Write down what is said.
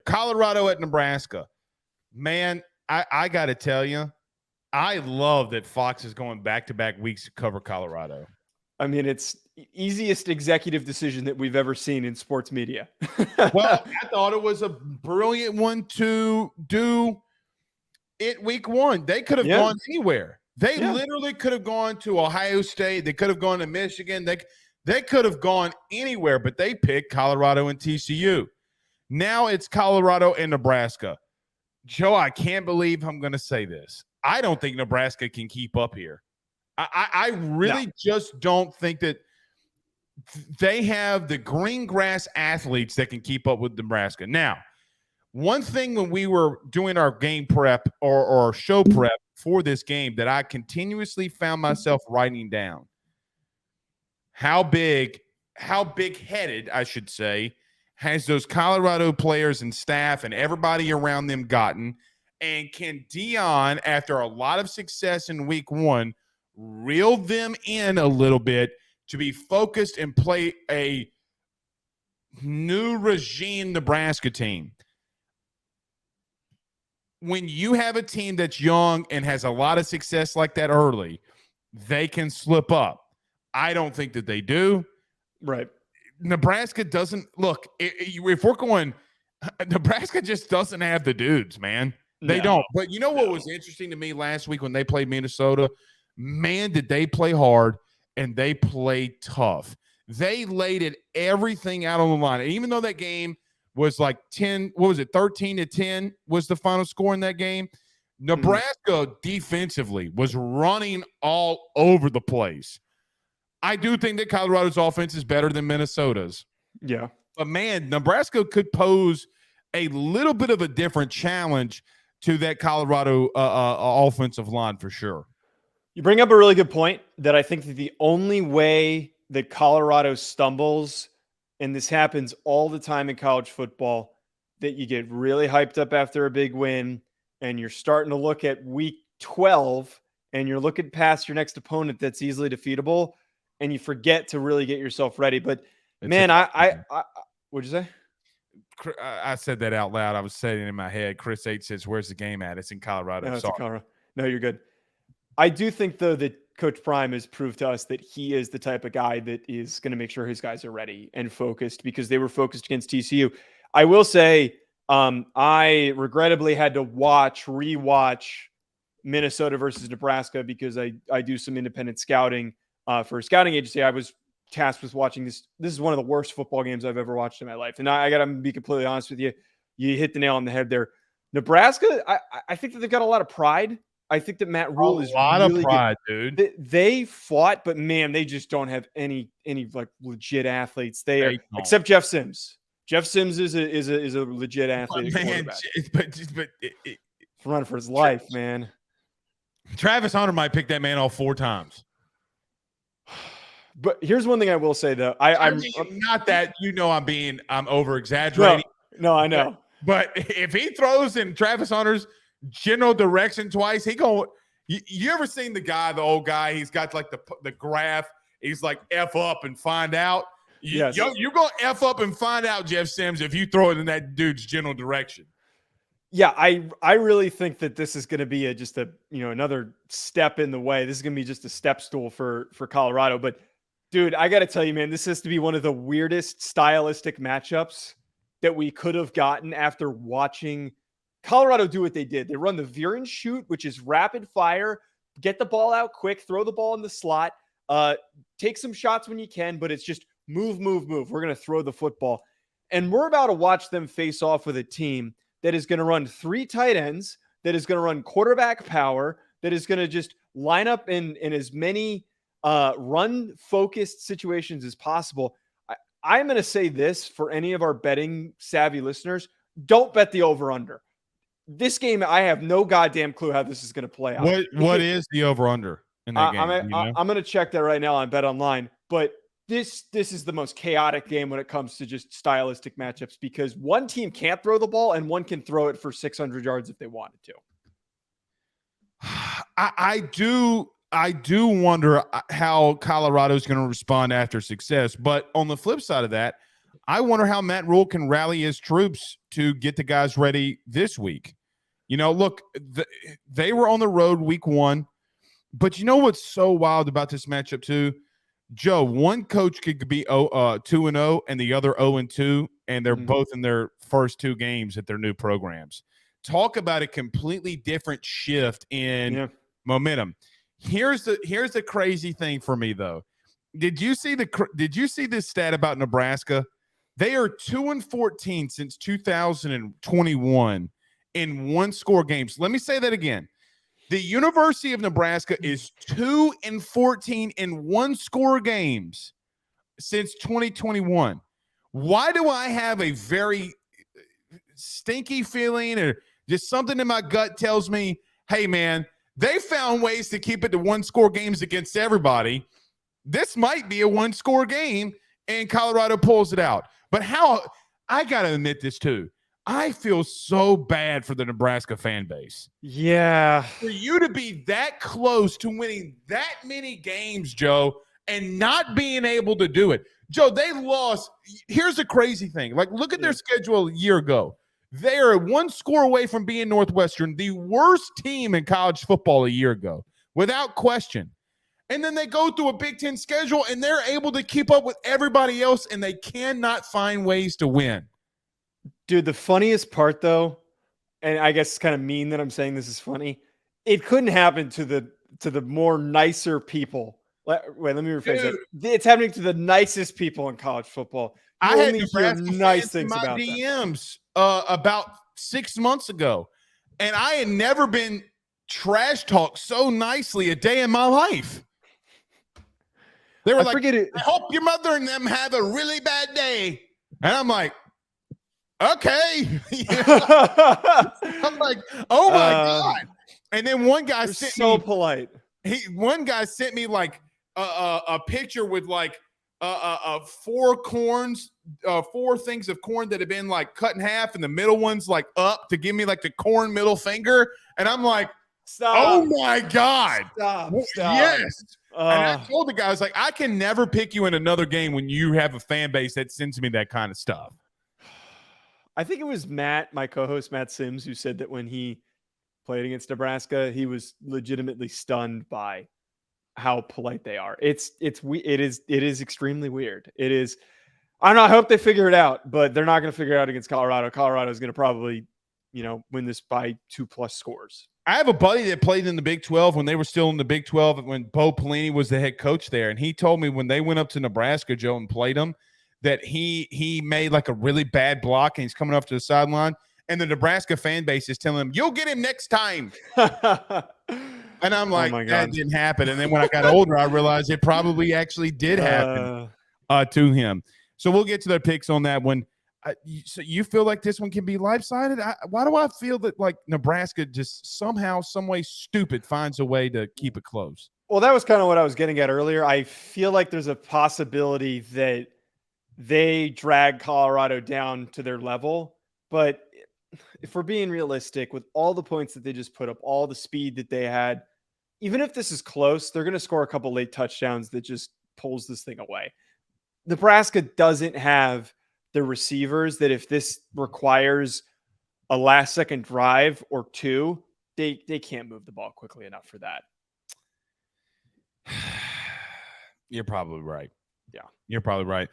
Colorado at Nebraska. Man, I got to tell you, I love that Fox is going back-to-back weeks to cover Colorado. I mean, it's easiest executive decision that we've ever seen in sports media. Well, I thought it was a brilliant one to do it week one. They could have gone anywhere. They literally could have gone to Ohio State. They could have gone to Michigan. They could have gone anywhere, but they picked Colorado and TCU. Now it's Colorado and Nebraska. Joe, I can't believe I'm going to say this. I don't think Nebraska can keep up here. I really just don't think that they have the green grass athletes that can keep up with Nebraska. Now, one thing when we were doing our game prep or show prep for this game that I continuously found myself writing down, how big-headed, I should say, has those Colorado players and staff and everybody around them gotten? And can Deion, after a lot of success in week one, reel them in a little bit to be focused and play a new regime Nebraska team? When you have a team that's young and has a lot of success like that early, they can slip up. I don't think that they do. Right. Nebraska doesn't – look, if we're going – Nebraska just doesn't have the dudes, man. They don't. But you know what was interesting to me last week when they played Minnesota? Man, did they play hard and they played tough. They laid it everything out on the line. And even though that game was like 13-10 was the final score in that game, Nebraska defensively was running all over the place. I do think that Colorado's offense is better than Minnesota's. Yeah. But, man, Nebraska could pose a little bit of a different challenge to that Colorado offensive line for sure. You bring up a really good point that I think that the only way that Colorado stumbles, and this happens all the time in college football, that you get really hyped up after a big win and you're starting to look at week 12 and you're looking past your next opponent that's easily defeatable and you forget to really get yourself ready. But man, I what'd you say? I said that out loud. I was saying it in my head. Chris H says, "Where's the game at?" It's in Colorado. No, it's in Colorado. No, you're good. I do think, though, that Coach Prime has proved to us that he is the type of guy that is going to make sure his guys are ready and focused because they were focused against TCU. I will say I regrettably had to rewatch Minnesota versus Nebraska because I do some independent scouting for a scouting agency. I was tasked with watching this. This is one of the worst football games I've ever watched in my life. And I got to be completely honest with you. You hit the nail on the head there. Nebraska, I think that they've got a lot of pride. I think that Matt Rhule is a lot really of pride, good. dude. They fought, but man, they just don't have any like legit athletes. They are, don't. except Jeff Sims. Jeff Sims is a legit athlete. But man, running for his life, man. Travis Hunter might pick that man off 4 times. But here's one thing I will say though. I'm not that I'm over exaggerating. No, I know. But if he throws in Travis Hunter's general direction twice, you ever seen the old guy? He's got like the graph. He's like F up and find out. Yes. You're going to F up and find out, Jeff Sims, if you throw it in that dude's general direction. Yeah, I really think that this is going to be another step in the way. This is going to be just a step stool for Colorado. But dude, I got to tell you, man, this has to be one of the weirdest stylistic matchups that we could have gotten after watching Colorado do what they did. They run the veer and shoot, which is rapid fire, get the ball out quick, throw the ball in the slot, take some shots when you can, but it's just move. We're going to throw the football. And we're about to watch them face off with a team that is going to run 3 tight ends, that is going to run quarterback power, that is going to just line up in as many run-focused situations as possible. I'm going to say this for any of our betting savvy listeners: don't bet the over-under. This game, I have no goddamn clue how this is going to play out. What is the over-under in that game? I'm going to check that right now on Bet Online. But this is the most chaotic game when it comes to just stylistic matchups because one team can't throw the ball and one can throw it for 600 yards if they wanted to. I do wonder how Colorado's going to respond after success. But on the flip side of that, I wonder how Matt Rhule can rally his troops to get the guys ready this week. You know, look, they were on the road week 1, but you know what's so wild about this matchup too? Joe, one coach could be 2-0 and the other 0-2, and they're both in their first 2 games at their new programs. Talk about a completely different shift in momentum. Here's the crazy thing for me though. Did you see this stat about Nebraska? They are 2-14 since 2021 in 1-score games. Let me say that again. The University of Nebraska is 2-14 in 1-score games since 2021. Why do I have a very stinky feeling, or just something in my gut tells me, hey man, they found ways to keep it to 1-score games against everybody. This might be a 1-score game, and Colorado pulls it out. But how – I got to admit this too. I feel so bad for the Nebraska fan base. Yeah. For you to be that close to winning that many games, Joe, and not being able to do it. Joe, they lost. Here's the crazy thing. Like, look at their schedule a year ago. They are 1 score away from being Northwestern, the worst team in college football a year ago, without question. And then they go through a Big Ten schedule, and they're able to keep up with everybody else, and they cannot find ways to win. Dude, the funniest part, though, and I guess it's kind of mean that I'm saying this is funny, it couldn't happen to the more nicer people. Wait, let me rephrase that. It's happening to the nicest people in college football. I had Nebraska nice things about DMs about 6 months ago, and I had never been trash talked so nicely a day in my life. They were like, I hope your mother and them have a really bad day. And I'm like, okay. I'm like, oh my God. And then one guy sent me polite. One guy sent me like a picture with like 4 corns, 4 things of corn that have been like cut in half, and the middle one's like up to give me like the corn middle finger. And I'm like, stop. Oh my God. Stop. Yes. And I told the guy, I was like, I can never pick you in another game when you have a fan base that sends me that kind of stuff. I think it was Matt, my co-host Matt Sims, who said that when he played against Nebraska, he was legitimately stunned by how polite they are. It is extremely weird. It is. I don't know. I hope they figure it out, but they're not going to figure it out against Colorado. Colorado is going to probably, win this by 2+ scores. I have a buddy that played in the Big 12 when they were still in the Big 12, when Bo Pelini was the head coach there. And he told me when they went up to Nebraska, Joe, and played them, that he made like a really bad block, and he's coming up to the sideline, and the Nebraska fan base is telling him, you'll get him next time. And I'm like, that didn't happen. And then when I got older, I realized it probably actually did happen to him. So we'll get to their picks on that one. So you feel like this one can be lopsided? Why do I feel that like Nebraska just somehow, some way stupid finds a way to keep it close? Well, that was kind of what I was getting at earlier. I feel like there's a possibility that they drag Colorado down to their level. But if we're being realistic, with all the points that they just put up, all the speed that they had, even if this is close, they're going to score a couple late touchdowns that just pulls this thing away. Nebraska doesn't have the receivers that if this requires a last-second drive or 2, they can't move the ball quickly enough for that. You're probably right. Yeah. You're probably right.